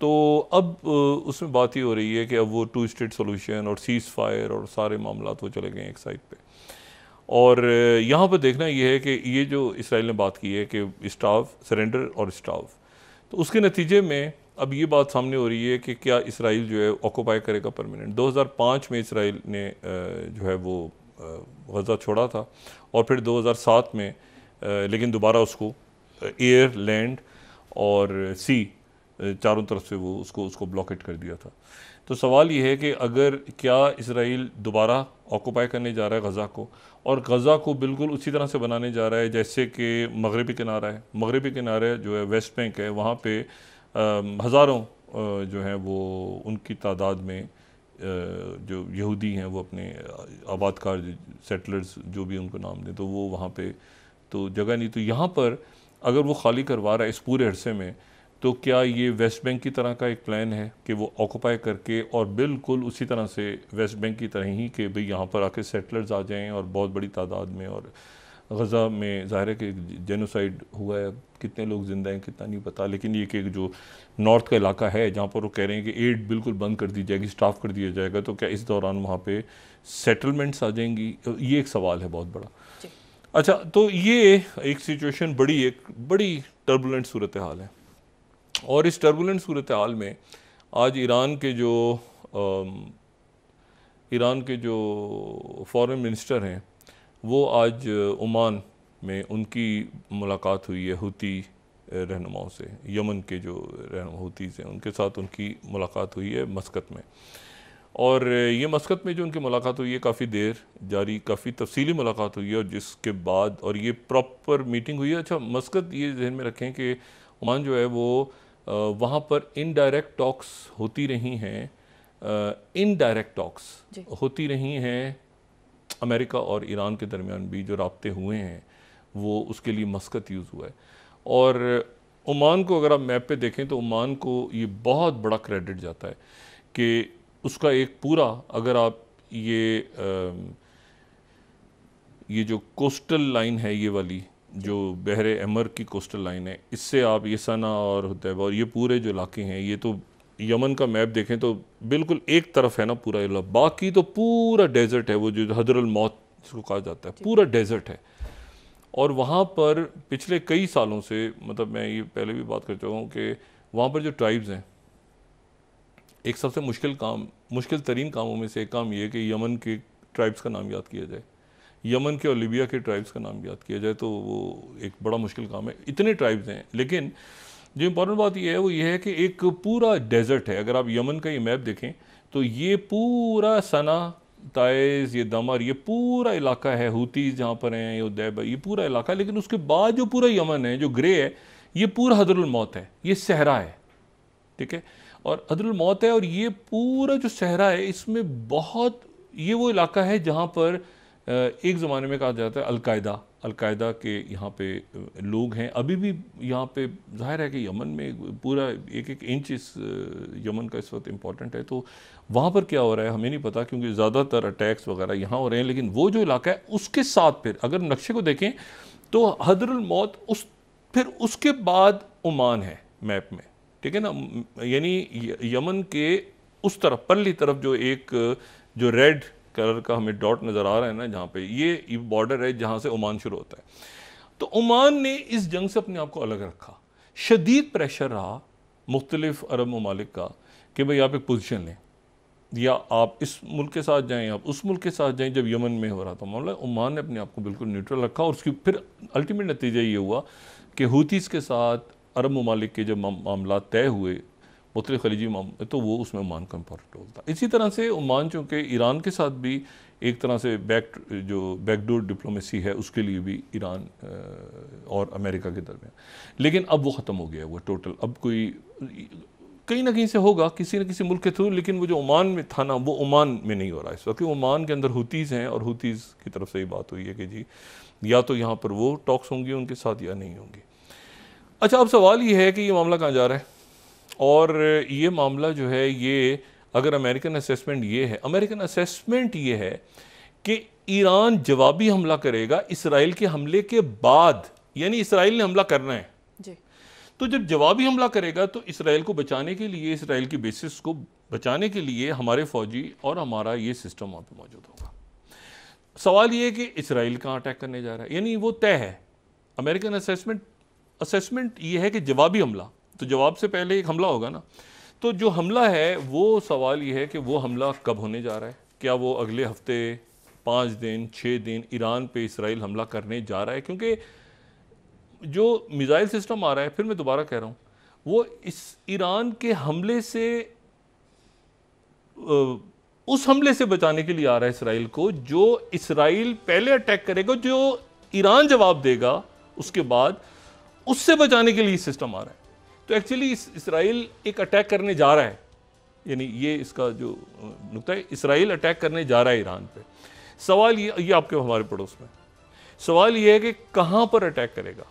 तो अब उसमें बात ये हो रही है कि अब वो 2 स्टेट सोल्यूशन और सीज़ फायर और सारे मामलात वो चले गए एक साइड पे। और यहाँ पर देखना ये है कि ये जो इसराइल ने बात की है कि स्टाफ सरेंडर और स्टाफ, तो उसके नतीजे में अब ये बात सामने हो रही है कि क्या इसराइल जो है ऑक्यूपाई करेगा परमानेंट। 2005 में इसराइल ने जो है वो गज़ा छोड़ा था, और फिर 2007 में लेकिन दोबारा उसको एयर, लैंड और सी चारों तरफ से वो उसको ब्लॉकेट कर दिया था। तो सवाल ये है कि अगर क्या इसराइल दोबारा ऑक्यूपाई करने जा रहा है गज़ा को, और गज़ा को बिल्कुल उसी तरह से बनाने जा रहा है जैसे कि मगरबी किनारा है। मगरबी किनारे जो है वेस्ट बैंक है, वहाँ पे हज़ारों जो हैं वो उनकी तादाद में जो यहूदी हैं वो अपने आबादकार सेटलर्स जो भी उनको नाम दें, तो वो वहाँ पे तो जगह नहीं। तो यहाँ पर अगर वो खाली करवा रहा है इस पूरे अरसे में, तो क्या ये वेस्ट बैंक की तरह का एक प्लान है कि वो ऑक्यूपाई करके और बिल्कुल उसी तरह से वेस्ट बैंक की तरह ही कि भाई यहाँ पर आके सेटलर्स आ जाएं और बहुत बड़ी तादाद में, और गज़ा में ज़ाहिर है कि जेनोसाइड हुआ है, कितने लोग ज़िंदा हैं कितना नहीं पता, लेकिन ये कि जो नॉर्थ का इलाका है जहाँ पर वो कह रहे हैं कि एड बिल्कुल बंद कर दी जाएगी, स्टाफ कर दिया जाएगा, तो क्या इस दौरान वहाँ पे सेटलमेंट्स आ जाएंगी? ये एक सवाल है बहुत बड़ा। अच्छा, तो ये एक सिचुएशन एक बड़ी टर्बुलेंट सूरत हाल है, और इस टर्बुलेंट सूरत हाल में आज ईरान के जो फॉरेन मिनिस्टर हैं वो आज ओमान में उनकी मुलाकात हुई है हुती रहनुमाओं से, यमन के जो रहनुमा हुतीज़ हैं उनके साथ उनकी मुलाकात हुई है मस्कत में। और ये मस्कत में जो उनकी मुलाकात हुई है काफ़ी देर जारी, काफ़ी तफसीली मुलाकात हुई है, और जिसके बाद और ये प्रॉपर मीटिंग हुई है। अच्छा, मस्कत ये जहन में रखें कि ओमान जो है वो वहाँ पर इनडायरेक्ट टॉक्स होती रही हैं, इनडायरेक्ट टॉक्स होती रही हैं अमेरिका और ईरान के दरमियान भी जो राब्ते हुए हैं वो उसके लिए मस्कत यूज़ हुआ है। और ओमान को अगर आप मैप पे देखें तो ओमान को ये बहुत बड़ा क्रेडिट जाता है कि उसका एक पूरा, अगर आप ये जो कोस्टल लाइन है, ये वाली जो बहरे अमर की कोस्टल लाइन है, इससे आप ये सना और हुदैबा और ये पूरे जो इलाके हैं, ये तो यमन का मैप देखें तो बिल्कुल एक तरफ है ना पूरा इलाका, बाकी तो पूरा डेजर्ट है। वो जो हदरुल मौत जिसको कहा जाता है, पूरा डेजर्ट है। और वहाँ पर पिछले कई सालों से, मतलब मैं ये पहले भी बात कर चुका हूँ कि वहाँ पर जो ट्राइब्स हैं, एक सबसे मुश्किल तरीन कामों में से एक काम ये है कि यमन के ट्राइब्स का नाम याद किया जाए, यमन के और लीबिया के ट्राइब्स का नाम याद किया जाए, तो वो एक बड़ा मुश्किल काम है। इतने ट्राइब्स हैं, लेकिन जो इम्पॉर्टेंट बात ये है वो ये है कि एक पूरा डेजर्ट है। अगर आप यमन का ये मैप देखें तो ये पूरा सना, ताइज़, ये दमर, ये पूरा इलाका है, हुतीज़ जहाँ पर हैं, ये हुदैबा, ये पूरा इलाका है। लेकिन उसके बाद जो पूरा यमन है, जो ग्रे है, ये पूरा हदरुल मौत है, ये सहरा है, ठीक है। और हदरुल मौत है, और ये पूरा जो सहरा है इसमें बहुत, ये वो इलाका है जहाँ पर एक ज़माने में कहा जाता है अलकायदा के यहाँ पे लोग हैं अभी भी यहाँ पे। जाहिर है कि यमन में पूरा एक एक इंच इस यमन का इस वक्त इम्पॉर्टेंट है, तो वहाँ पर क्या हो रहा है हमें नहीं पता, क्योंकि ज़्यादातर अटैक्स वगैरह यहाँ हो रहे हैं। लेकिन वो जो इलाका है उसके साथ फिर अगर नक्शे को देखें तो हदरुल मौत, फिर उसके बाद ओमान है मैप में, ठीक है ना। यानी यमन के उस तरफ परली तरफ जो एक जो रेड कलर का हमें डॉट नज़र आ रहा है ना, जहाँ पे ये बॉर्डर है जहाँ से ओमान शुरू होता है। तो ओमान ने इस जंग से अपने आप को अलग रखा। शदीद प्रेशर रहा मुख्तलिफ अरब ममालिक का कि भाई आप एक पोजीशन लें, या आप इस मुल्क के साथ जाएं, आप उस मुल्क के साथ जाएं। जब यमन में हो रहा था मामला, ओमान ने अपने आप को बिल्कुल न्यूट्रल रखा, और उसकी फिर अल्टीमेट नतीजा ये हुआ कि हुतीज़ के साथ अरब ममालिक के जब मामला तय हुए मुख्तलिफ खलीजी मामले, तो वो उसमें ओमान का इम्पोर्टेंट रोल था। इसी तरह से ओमान चूँकि ईरान के साथ भी एक तरह से बैकडोर डिप्लोमेसी है, उसके लिए भी ईरान और अमेरिका के दरमियान, लेकिन अब वो ख़त्म हो गया है वो टोटल। अब कोई कहीं ना कहीं से होगा किसी न किसी मुल्क के थ्रू, लेकिन वो जो ओमान में था ना, वो ओमान में नहीं हो रहा है इस वक्त। ओमान के अंदर हुतीज़ हैं, और हुतीज़ की तरफ से ये बात हुई है कि जी या तो यहाँ पर वो टॉक्स होंगी उनके साथ या नहीं होंगी। अच्छा, अब सवाल ये है कि ये मामला कहाँ जा रहा है, और ये मामला जो है, ये अगर अमेरिकन असेसमेंट ये है, अमेरिकन असेसमेंट ये है कि ईरान जवाबी हमला करेगा इसराइल के हमले के बाद, यानी इसराइल ने हमला करना है जी। तो जब जवाबी हमला करेगा तो इसराइल को बचाने के लिए, इसराइल की बेसिस को बचाने के लिए हमारे फौजी और हमारा ये सिस्टम वहाँ पे मौजूद होगा। सवाल ये है कि इसराइल कहाँ अटैक करने जा रहा है, यानी वो तय है। अमेरिकन असेसमेंट ये है कि जवाबी हमला, तो जवाब से पहले एक हमला होगा ना। तो जो हमला है वो सवाल ये है कि वो हमला कब होने जा रहा है। क्या वो अगले हफ्ते 5 दिन 6 दिन ईरान पे इसराइल हमला करने जा रहा है? क्योंकि जो मिसाइल सिस्टम आ रहा है, फिर मैं दोबारा कह रहा हूँ, वो इस ईरान के हमले से, उस हमले से बचाने के लिए आ रहा है इसराइल को, जो इसराइल पहले अटैक करेगा, जो ईरान जवाब देगा उसके बाद, उससे बचाने के लिए सिस्टम आ रहा है। तो एक्चुअली इसराइल एक अटैक करने जा रहा है, यानी ये इसका जो नुक्ता है, इसराइल अटैक करने जा रहा है ईरान पे। सवाल ये आपके हमारे पड़ोस में, सवाल ये है कि कहाँ पर अटैक करेगा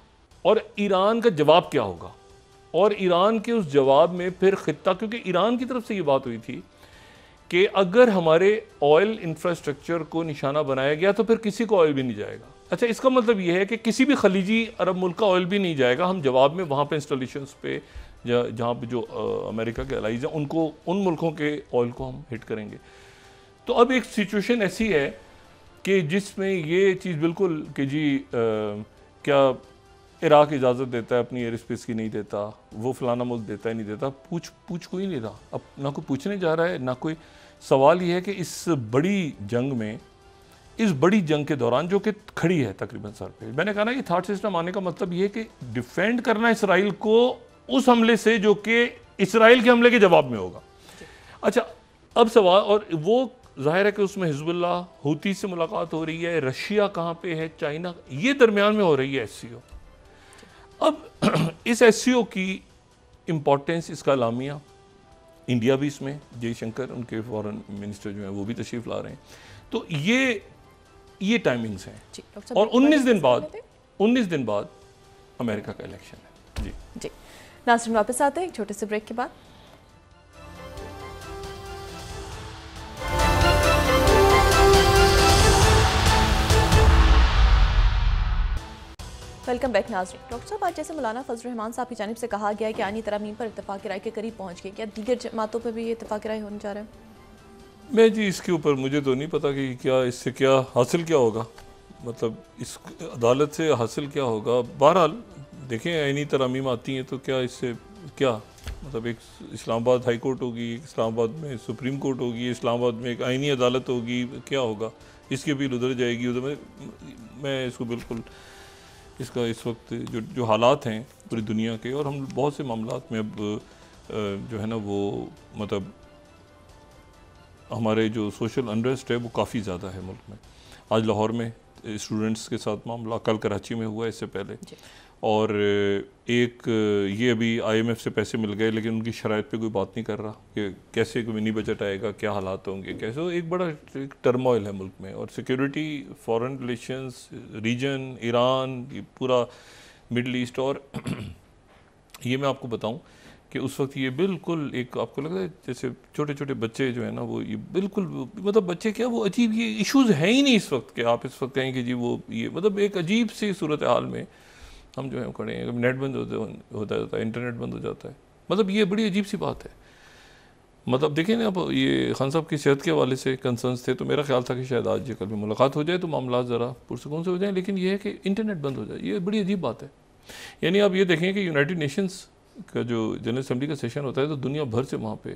और ईरान का जवाब क्या होगा, और ईरान के उस जवाब में फिर खित्ता, क्योंकि ईरान की तरफ से ये बात हुई थी कि अगर हमारे ऑयल इंफ्रास्ट्रक्चर को निशाना बनाया गया तो फिर किसी को ऑयल भी नहीं जाएगा। अच्छा, इसका मतलब यह है कि किसी भी खलीजी अरब मुल्क का ऑयल भी नहीं जाएगा। हम जवाब में वहाँ पे इंस्टॉलेशंस पे, जहाँ पे जो अमेरिका के अलाइज हैं, उनको, उन मुल्कों के ऑयल को हम हिट करेंगे। तो अब एक सिचुएशन ऐसी है कि जिसमें ये चीज़ बिल्कुल कि जी क्या इराक इजाज़त देता है अपनी एयर स्पेस की, नहीं देता, वो फलाना मुल्क देता है नहीं देता, पूछ कोई नहीं रहा। अब ना कोई पूछने जा रहा है ना कोई। सवाल ये है कि इस बड़ी जंग में इस बड़ी जंग के दौरान जो कि खड़ी है तकरीबन सर पे। मैंने कहा ना कि थॉट सिस्टम आने का मतलब ये कि डिफेंड करना इसराइल को उस हमले से जो कि इसराइल के हमले के जवाब में होगा। अच्छा, अब सवाल, और वो जाहिर है कि उसमें हिजबुल्लाह, हूती से मुलाकात हो रही है, रशिया कहाँ पे है, चाइना, ये दरमियान में हो रही है SCO। अब इस SCO की इम्पोर्टेंस, इसका लामिया, इंडिया भी इसमें, जयशंकर उनके फॉरेन मिनिस्टर जो हैं वो भी तशरीफ ला रहे हैं, तो ये टाइमिंग्स हैं। और 19 दिन बाद अमेरिका का इलेक्शन है। जी नाज़रीन, वापस आते हैं एक छोटे से ब्रेक के बाद। वेलकम बैक नाज़रीन। डॉक्टर साहब, आज जैसे मौलाना फजल रहमान साहब की जानिब से कहा गया है कि आईनी तरमीम पर इत्तेफाक राय के करीब पहुंच गए, क्या दीगर जमातों पर भी ये इत्तेफाक राय होने जा रहा है? मैं जी इसके ऊपर मुझे तो नहीं पता कि क्या इससे क्या हासिल क्या होगा, मतलब इस अदालत से हासिल क्या होगा। बहरहाल देखें, आईनी तरमीम आती हैं तो क्या इससे क्या मतलब, एक इस्लामाबाद हाई कोर्ट होगी, एक इस्लामाबाद में सुप्रीम कोर्ट होगी, इस्लामाबाद में एक आईनी अदालत होगी, क्या होगा, इसकी अपील उधर जाएगी, उधर मैं इसको बिल्कुल, इसका इस वक्त जो हालात हैं पूरी दुनिया के, और हम बहुत से मामलात में अब जो है ना वो मतलब हमारे जो सोशल अनरेस्ट है वो काफ़ी ज़्यादा है मुल्क में। आज लाहौर में स्टूडेंट्स के साथ मामला, कल कराची में हुआ इससे पहले, और एक ये अभी IMF से पैसे मिल गए लेकिन उनकी शराइत पे कोई बात नहीं कर रहा कि कैसे कोई मिनी बजट आएगा, क्या हालात होंगे, कैसे, एक बड़ा एक टर्मोइल है मुल्क में। और security, foreign relations, region, Iran, ये पूरा मिडल ईस्ट, और ये मैं आपको बताऊं कि उस वक्त ये बिल्कुल एक, आपको लगता है जैसे छोटे छोटे बच्चे जो है ना वो, ये बिल्कुल मतलब बच्चे क्या, वो अजीब, ये इश्यूज़ हैं ही नहीं इस वक्त कि आप इस वक्त कहें कि जी वो ये, मतलब एक अजीब सी सूरत हाल में हम जो है खड़े हैं। नेट बंद होता जाता है, इंटरनेट बंद हो जाता है, मतलब ये बड़ी अजीब सी बात है। मतलब देखिए ना, अब ये खान साहब की सेहत के हवाले से कंसर्न्स थे, तो मेरा ख्याल था कि शायद आज या कल में मुलाकात हो जाए तो मामला ज़रा पुरसकून से हो जाए, लेकिन ये है कि इंटरनेट बंद हो जाए, ये बड़ी अजीब बात है। यानी आप ये देखें कि यूनाइटेड नेशंस का जो जनरल असेंबली का सेशन होता है तो दुनिया भर से वहाँ पे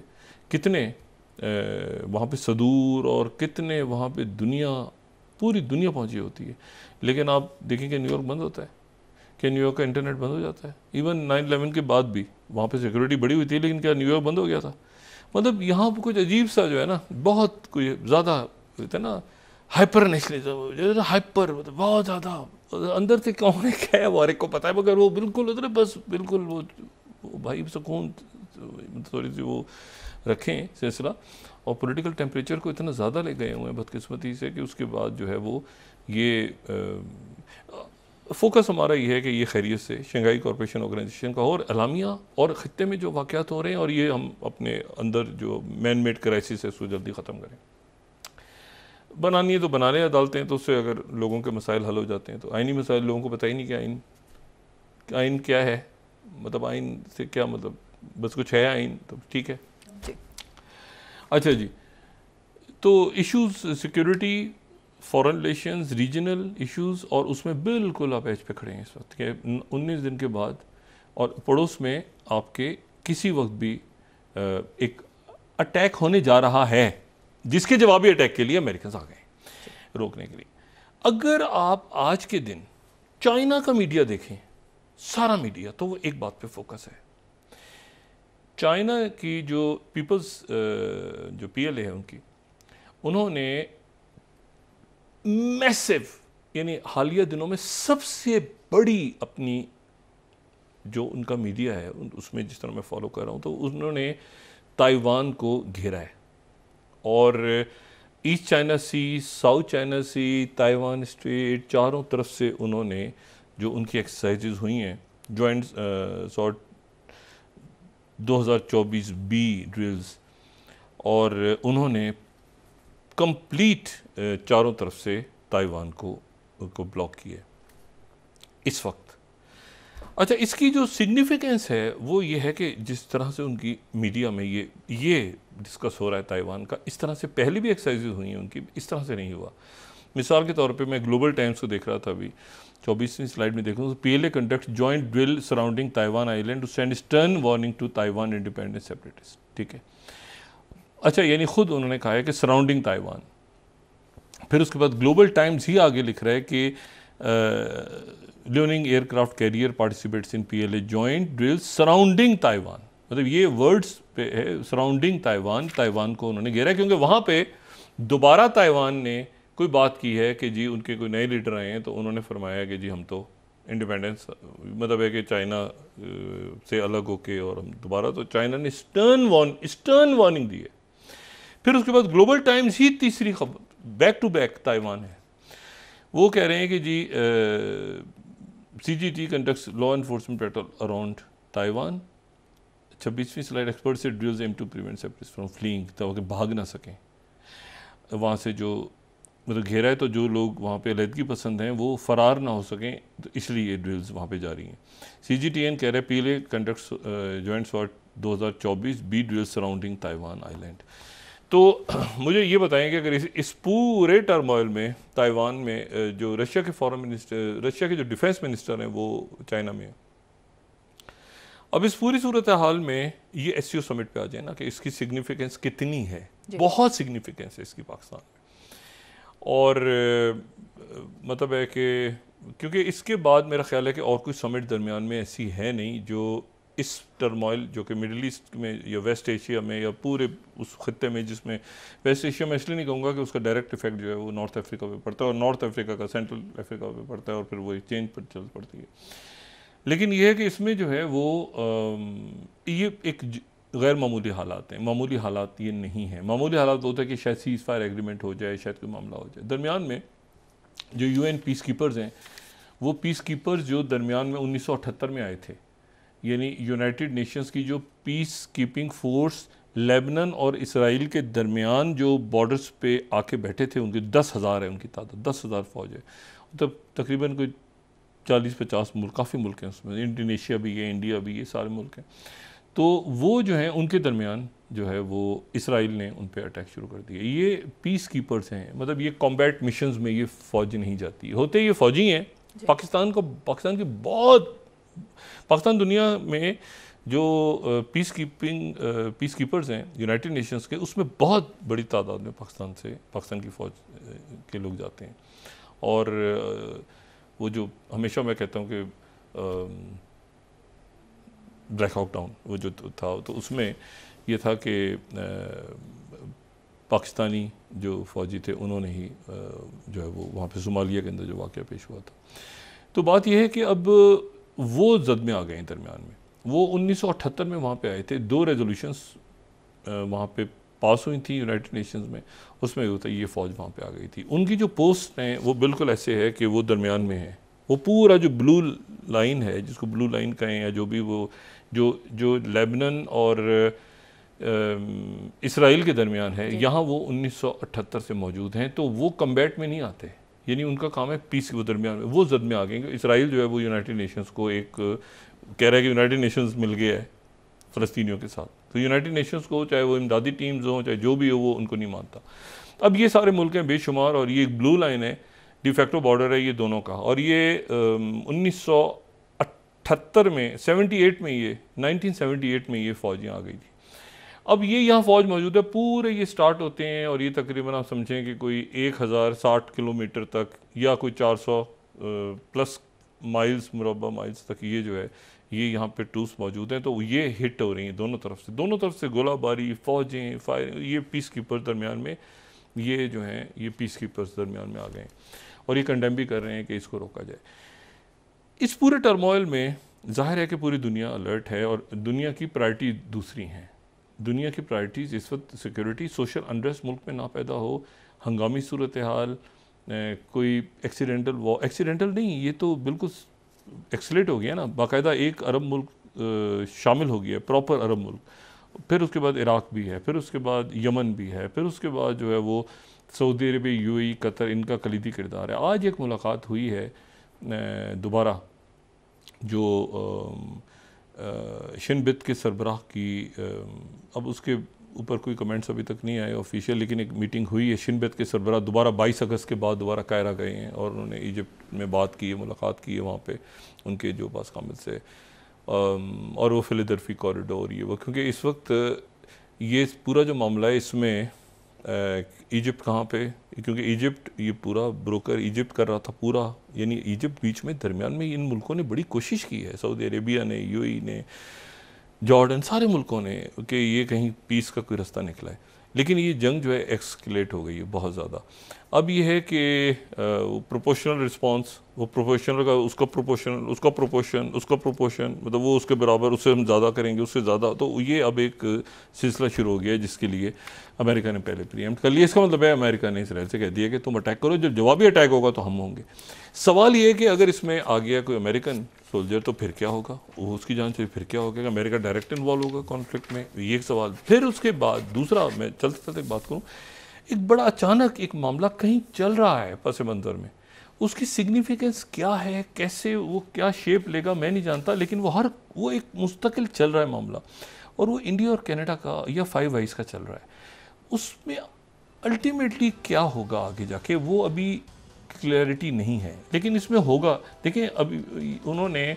कितने वहाँ पे सदूर और कितने वहाँ पे पूरी दुनिया पहुँची होती है, लेकिन आप देखें कि न्यूयॉर्क बंद होता है, कि न्यूयॉर्क का इंटरनेट बंद हो जाता है। इवन 9/11 के बाद भी वहाँ पे सिक्योरिटी बड़ी हुई थी, लेकिन क्या न्यूयॉर्क बंद हो गया था? मतलब यहाँ पर कुछ अजीब सा जो है ना, बहुत कोई ज़्यादा होता है ना, हाइपर नेशनलिज्म जो है ना, हाइपर, मतलब बहुत ज़्यादा अंदर से कौन है क्या है वो हर एक को पता है, मगर वो बिल्कुल उधर बस बिल्कुल वो भाई सुकून थोड़ी सी वो रखें सिलसिला, और पॉलिटिकल टेम्परेचर को इतना ज़्यादा ले गए हुए हैं बदकिस्मती से कि उसके बाद जो है वो ये फोकस हमारा ये है कि ये खैरियत से शंघाई कॉरपोरेशन ऑर्गेनाइजेशन का और अलामिया और ख़त्ते में जो वाक़यात हो रहे हैं, और ये हम अपने अंदर जो मैन मेड क्राइसिस है उसको जल्दी ख़त्म करें। बनानी है तो बना लें अदालतें, तो उससे अगर लोगों के मसाइल हल हो जाते हैं, तो आइनी मसाइल लोगों को पता ही नहीं कि आइन क्या है, मतलब आइन से क्या मतलब, बस कुछ है आइन तो ठीक है। अच्छा जी, तो issues security, foreign relations, regional issues, और उसमें बिल्कुल आप एज पे खड़े हैं इस वक्त के 19 दिन के बाद, और पड़ोस में आपके किसी वक्त भी एक अटैक होने जा रहा है, जिसके जवाबी अटैक के लिए अमेरिकन आ गए रोकने के लिए। अगर आप आज के दिन चाइना का मीडिया देखें, सारा मीडिया, तो वो एक बात पे फोकस है, चाइना की जो पीपल्स जो PLA है उन्होंने मैसिव, यानी हालिया दिनों में सबसे बड़ी अपनी जो उनका मीडिया है उसमें जिस तरह मैं फॉलो कर रहा हूँ, तो उन्होंने ताइवान को घेरा है, और ईस्ट चाइना सी, साउथ चाइना सी, ताइवान स्ट्रेट, चारों तरफ से उन्होंने जो उनकी एक्सरसाइजेज हुई हैं, जॉइंट सॉर्ट 2024 B ड्रिल्स, और उन्होंने कंप्लीट चारों तरफ से ताइवान को ब्लॉक किया इस वक्त। अच्छा, इसकी जो सिग्निफिकेंस है वो ये है कि जिस तरह से उनकी मीडिया में ये डिस्कस हो रहा है ताइवान का, इस तरह से पहले भी एक्सरसाइजेज हुई हैं उनकी, इस तरह से नहीं हुआ। मिसाल के तौर पे मैं ग्लोबल टाइम्स को देख रहा था अभी, 24वीं स्लाइड में देखूँ तो PLA conduct joint drill surrounding Taiwan island to send stern warning to Taiwan independent separatist. ठीक है, अच्छा, यानी खुद उन्होंने कहा है कि सराउंडिंग ताइवान, फिर उसके बाद ग्लोबल टाइम्स ही आगे लिख रहा है कि Liaoning aircraft carrier participates in PLA joint drills surrounding Taiwan. मतलब ये वर्ड्स पे है, सराउंडिंग ताइवान, ताइवान को उन्होंने घेरा क्योंकि वहाँ पे दोबारा ताइवान ने कोई बात की है कि जी उनके कोई नए लीडर आए हैं तो उन्होंने फरमाया कि जी हम तो इंडिपेंडेंस, मतलब है कि चाइना से अलग होके और हम दोबारा, तो चाइना ने स्टर्न वार्निंग दी है। फिर उसके बाद ग्लोबल टाइम्स ही तीसरी खबर, बैक टू बैक ताइवान है, वो कह रहे हैं कि जी CGT conducts law enforcement patrol around Taiwan. 26वीं स्लाइड, एक्सपर्ट से drills aim to prevent separatist from fleeing, ताकि भाग ना सकें वहाँ से, जो मतलब घेरा है तो जो लोग वहाँ पे अलहदगी पसंद हैं वो फरार ना हो सकें, तो इसलिए ये ड्रिल्स वहाँ पे जारी हैं। CGTN कह रहे हैं PLA conducts joint sword 2024 B drills surrounding Taiwan island. तो मुझे ये बताएं कि अगर इस पूरे टर्मोइल में ताइवान में जो रशिया के फॉरेन मिनिस्टर, रशिया के जो डिफेंस मिनिस्टर हैं वो चाइना में हैं, अब इस पूरी सूरत हाल में ये SCO समिट पे आ जाए ना कि इसकी सिग्निफिकेंस कितनी है, बहुत सिग्निफिकेंस है इसकी पाकिस्तान में। और मतलब है कि क्योंकि इसके बाद मेरा ख्याल है कि और कोई समिट दरमियान में ऐसी है नहीं जो इस टर्मोइल जो कि मिडल ईस्ट में या वेस्ट एशिया में या पूरे उस खत्ते में, जिसमें वेस्ट एशिया में इसलिए नहीं कहूँगा कि उसका डायरेक्ट इफेक्ट जो है वो नॉर्थ अफ्रीका पे पड़ता है और नॉर्थ अफ्रीका का सेंट्रल अफ्रीका पे पड़ता है और फिर वो एक्सचेंज पर चल पड़ती है, लेकिन ये है कि इसमें जो है वो ये एक गैर मामूली हालात हैं। मामूली हालात ये नहीं है। मामूली हालात होता है कि शायद सीज़ फायर एग्रीमेंट हो जाए, शायद कोई मामला हो जाए। दरमियान में जो UN पीस कीपर्स हैं, वो पीस कीपर्स जो दरमियान में 1978 में आए थे, यानी यूनाइटेड नेशंस की जो पीस कीपिंग फोर्स लेबनान और इसराइल के दरमियान जो बॉर्डर्स पे आके बैठे थे, उनकी 10,000 है, उनकी तादाद 10,000 फ़ौज है। तो तकरीबन कोई 40-50 मुल्क, काफ़ी मुल्क हैं उसमें, इंडोनेशिया भी है, इंडिया भी, ये सारे मुल्क हैं। तो वो जो हैं उनके दरमियान जो है वो इसराइल ने उन पर अटैक शुरू कर दिया। ये पीस कीपर्स हैं, मतलब ये कॉम्बैट मिशंस में ये फ़ौज नहीं जाती, होते ये फ़ौजी हैं। पाकिस्तान की बहुत, पाकिस्तान दुनिया में जो पीस कीपर्स हैं यूनाइटेड नेशंस के, उसमें बहुत बड़ी तादाद में पाकिस्तान की फ़ौज के लोग जाते हैं। और वो जो हमेशा मैं कहता हूँ कि ब्लैक हॉक डाउन वो जो था, तो उसमें ये था कि पाकिस्तानी जो फ़ौजी थे उन्होंने ही जो है वो वहाँ पे सोमालिया के अंदर जो वाक़या पेश हुआ था। तो बात यह है कि अब वो जद में आ गए हैं दरमियान में। वो 1978 में वहाँ पे आए थे, 2 रेजोल्यूशंस वहाँ पे पास हुई थी यूनाइटेड नेशंस में, उसमें होता ये फ़ौज वहाँ पे आ गई थी। उनकी जो पोस्ट हैं वो बिल्कुल ऐसे है कि वो दरमियान में है। वो पूरा जो ब्लू लाइन है, जिसको ब्लू लाइन कहें या जो भी, वो जो लेबनान और इसराइल के दरमियान है, यहाँ वो 1978 से मौजूद हैं। तो वो कम्बैट में नहीं आते, यानी उनका काम है पीस के दरमियान में। वो जद में आ गए। इसराइल जो है वो यूनाइटेड नेशंस को एक कह रहा है कि यूनाइटेड नेशंस मिल गया है फ़लस्तीनियों के साथ, तो यूनाइटेड नेशंस को चाहे वो इमदादी टीम्स हों चाहे जो भी हो, वो उनको नहीं मानता। अब ये सारे मुल्क हैं बेशुमार, और ये एक ब्लू लाइन है, डिफेक्टो बॉर्डर है ये दोनों का। और ये 1978 में 1978 में ये फ़ौज यहाँ आ गई थी। अब ये यहाँ फ़ौज मौजूद है, पूरे ये स्टार्ट होते हैं और ये तकरीबन आप समझें कि कोई 1060 किलोमीटर तक या कोई 400 प्लस माइल्स, मुरब्बा माइल्स तक ये जो है ये यहाँ पे ट्रूप्स मौजूद हैं। तो ये हिट हो रही हैं दोनों तरफ से गोलाबारी, फ़ौजें, फायर। ये पीस कीपर्स दरमियान में, ये जो हैं ये पीस कीपर्स दरमियान में आ गए हैं और ये कंडेम भी कर रहे हैं कि इसको रोका जाए। इस पूरे टर्मोइल में जाहिर है कि पूरी दुनिया अलर्ट है और दुनिया की प्रायोरिटी दूसरी हैं। दुनिया की प्रायोरिटीज़ इस वक्त सिक्योरिटी, सोशल अनरेस्ट मुल्क में ना पैदा हो, हंगामी सूरत हाल, कोई एक्सीडेंटल नहीं, ये तो बिल्कुल एक्सलेट हो गया ना, बाकायदा एक अरब मुल्क शामिल हो गया, प्रॉपर अरब मुल्क। फिर उसके बाद इराक़ भी है, फिर उसके बाद यमन भी है, फिर उसके बाद जो है वो सऊदी अरबिया, UAE, कतर, इनका कलीदी किरदार है। आज एक मुलाकात हुई है दोबारा जो शिनबित के सरबराह की, अब उसके ऊपर कोई कमेंट्स अभी तक नहीं आए ऑफिशियल, लेकिन एक मीटिंग हुई है। शिनबित के सरबराह दोबारा 22 अगस्त के बाद दोबारा कायरा गए हैं और उन्होंने इजिप्ट में बात की है, मुलाकात की है वहाँ पे उनके जो बास कामिल से, और वो फिलाडेल्फी कॉरिडोर ये वो, क्योंकि इस वक्त ये पूरा जो मामला है इसमें इजिप्ट कहाँ पे, क्योंकि इजिप्ट ये पूरा ब्रोकर इजिप्ट कर रहा था पूरा, यानी इजिप्ट बीच में दरमियान में इन मुल्कों ने बड़ी कोशिश की है, सऊदी अरेबिया ने, यूएई ने, जॉर्डन, सारे मुल्कों ने, कि ये कहीं पीस का कोई रास्ता निकला है। लेकिन ये जंग जो है एक्सकेलेट हो गई है बहुत ज़्यादा। अब ये है कि प्रोपोर्शनल रिस्पांस, वो प्रोपोर्शनल का उसका प्रोपोर्शनल, उसका प्रोपोर्शन, उसका प्रोपोर्शन, मतलब वो उसके बराबर, उससे हम ज़्यादा करेंगे, उससे ज़्यादा, तो ये अब एक सिलसिला शुरू हो गया है जिसके लिए अमेरिका ने पहले प्रीएम्प्ट कर लिया। इसका मतलब है अमेरिका ने इसराइल से कह दिया कि तुम अटैक करो, जब जवाबी अटैक होगा तो हम होंगे। सवाल ये है कि अगर इसमें आ गया कोई अमेरिकन सोल्जर तो फिर क्या होगा, वो उसकी जान से फिर क्या होगा, अमेरिका डायरेक्ट इन्वॉल्व होगा कॉन्फ्लिक्ट में, ये एक सवाल। फिर उसके बाद दूसरा, मैं चलते चलते बात करूँ, एक बड़ा अचानक एक मामला कहीं चल रहा है पस मंज़र में, उसकी सिग्निफिकेंस क्या है, कैसे वो क्या शेप लेगा मैं नहीं जानता, लेकिन वो एक मुस्तकिल चल रहा है मामला, और वो इंडिया और कनाडा का या फाइव आइज का चल रहा है। उसमें अल्टीमेटली क्या होगा आगे जाके वो अभी क्लैरिटी नहीं है, लेकिन इसमें होगा। देखिए अभी उन्होंने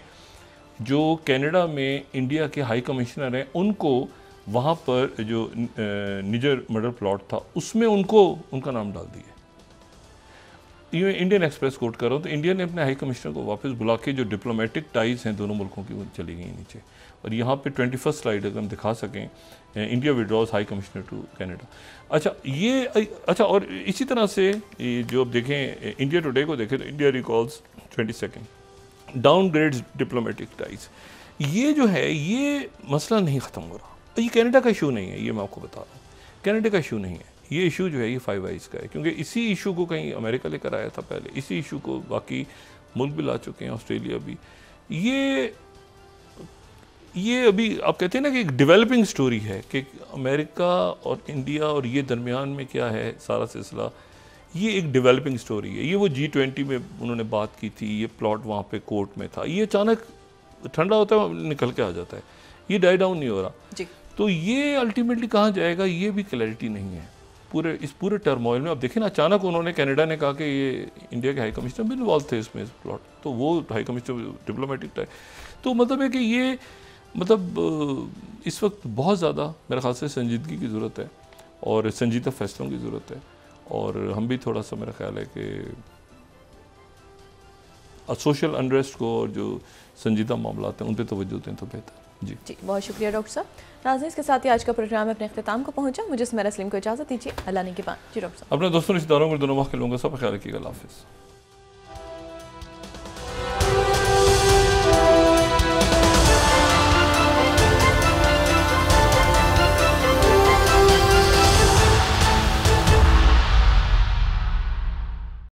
जो कनाडा में इंडिया के हाई कमिश्नर हैं उनको वहाँ पर जो निजर मर्डर प्लॉट था उसमें उनका नाम डाल दिया। ये इंडियन एक्सप्रेस कोट कर रहा हूँ, तो इंडिया ने अपने हाई कमिश्नर को वापस बुला के जो डिप्लोमेटिक टाइज हैं दोनों मुल्कों की वो चली गई नीचे। और यहाँ पे 21st स्लाइड अगर हम दिखा सकें, India withdraws high commissioner to Canada. अच्छा और इसी तरह से जो अब देखें इंडिया टुडे को देखें तो India recalls 22nd downgrades diplomatic ties. ये जो है ये मसला नहीं ख़त्म हो रहा, ये कनाडा का इशू नहीं है, ये मैं आपको बता रहा हूँ, कनाडा का इशू नहीं है, ये इशू जो है ये फाइव आइज का है, क्योंकि इसी इशू को कहीं अमेरिका लेकर आया था पहले, इसी इशू को बाकी मुल्क भी ला चुके हैं, ऑस्ट्रेलिया भी। ये अभी आप कहते हैं ना कि एक डेवलपिंग स्टोरी है कि अमेरिका और इंडिया और ये दरमियान में क्या है सारा सिलसिला, ये एक डेवलपिंग स्टोरी है। ये वो G20 में उन्होंने बात की थी, ये प्लॉट वहाँ पे कोर्ट में था, ये अचानक ठंडा होता है निकल के आ जाता है, ये डाई डाउन नहीं हो रहा जी। तो ये अल्टीमेटली कहाँ जाएगा ये भी क्लैरिटी नहीं है इस पूरे टर्मोइल में। अब देखिए ना, अचानक उन्होंने कनाडा ने कहा कि ये इंडिया के हाई कमिश्नर भी इन्वॉल्व थे इसमें, इस प्लॉट, तो वो हाई कमिश्नर डिप्लोमेटिक टाइप, तो मतलब है कि ये मतलब इस वक्त बहुत ज़्यादा मेरे ख्याल से संजीदगी की ज़रूरत है और संजीदा फैसलों की ज़रूरत है, और हम भी थोड़ा सा मेरा ख्याल है कि सोशल अनरेस्ट को और जो संजीदा मामला हैं उन पर तवज्जो दें तो बेहतर। जी बहुत शुक्रिया डॉक्टर साहब। नाज़रीन, इसके साथ ही आज का प्रोग्राम अपने अख्ताम को पहुंचा। मुझे सुमेरा सलीम को इजाज़त दीजिए। अल्लाह ने के बाद जी डॉक्टर साहब, अपने दोस्तों रिश्तेदारों को दोनों वक्त के लोगों का सब ख्याल रखिएगा। अल्लाह हाफ़िज़।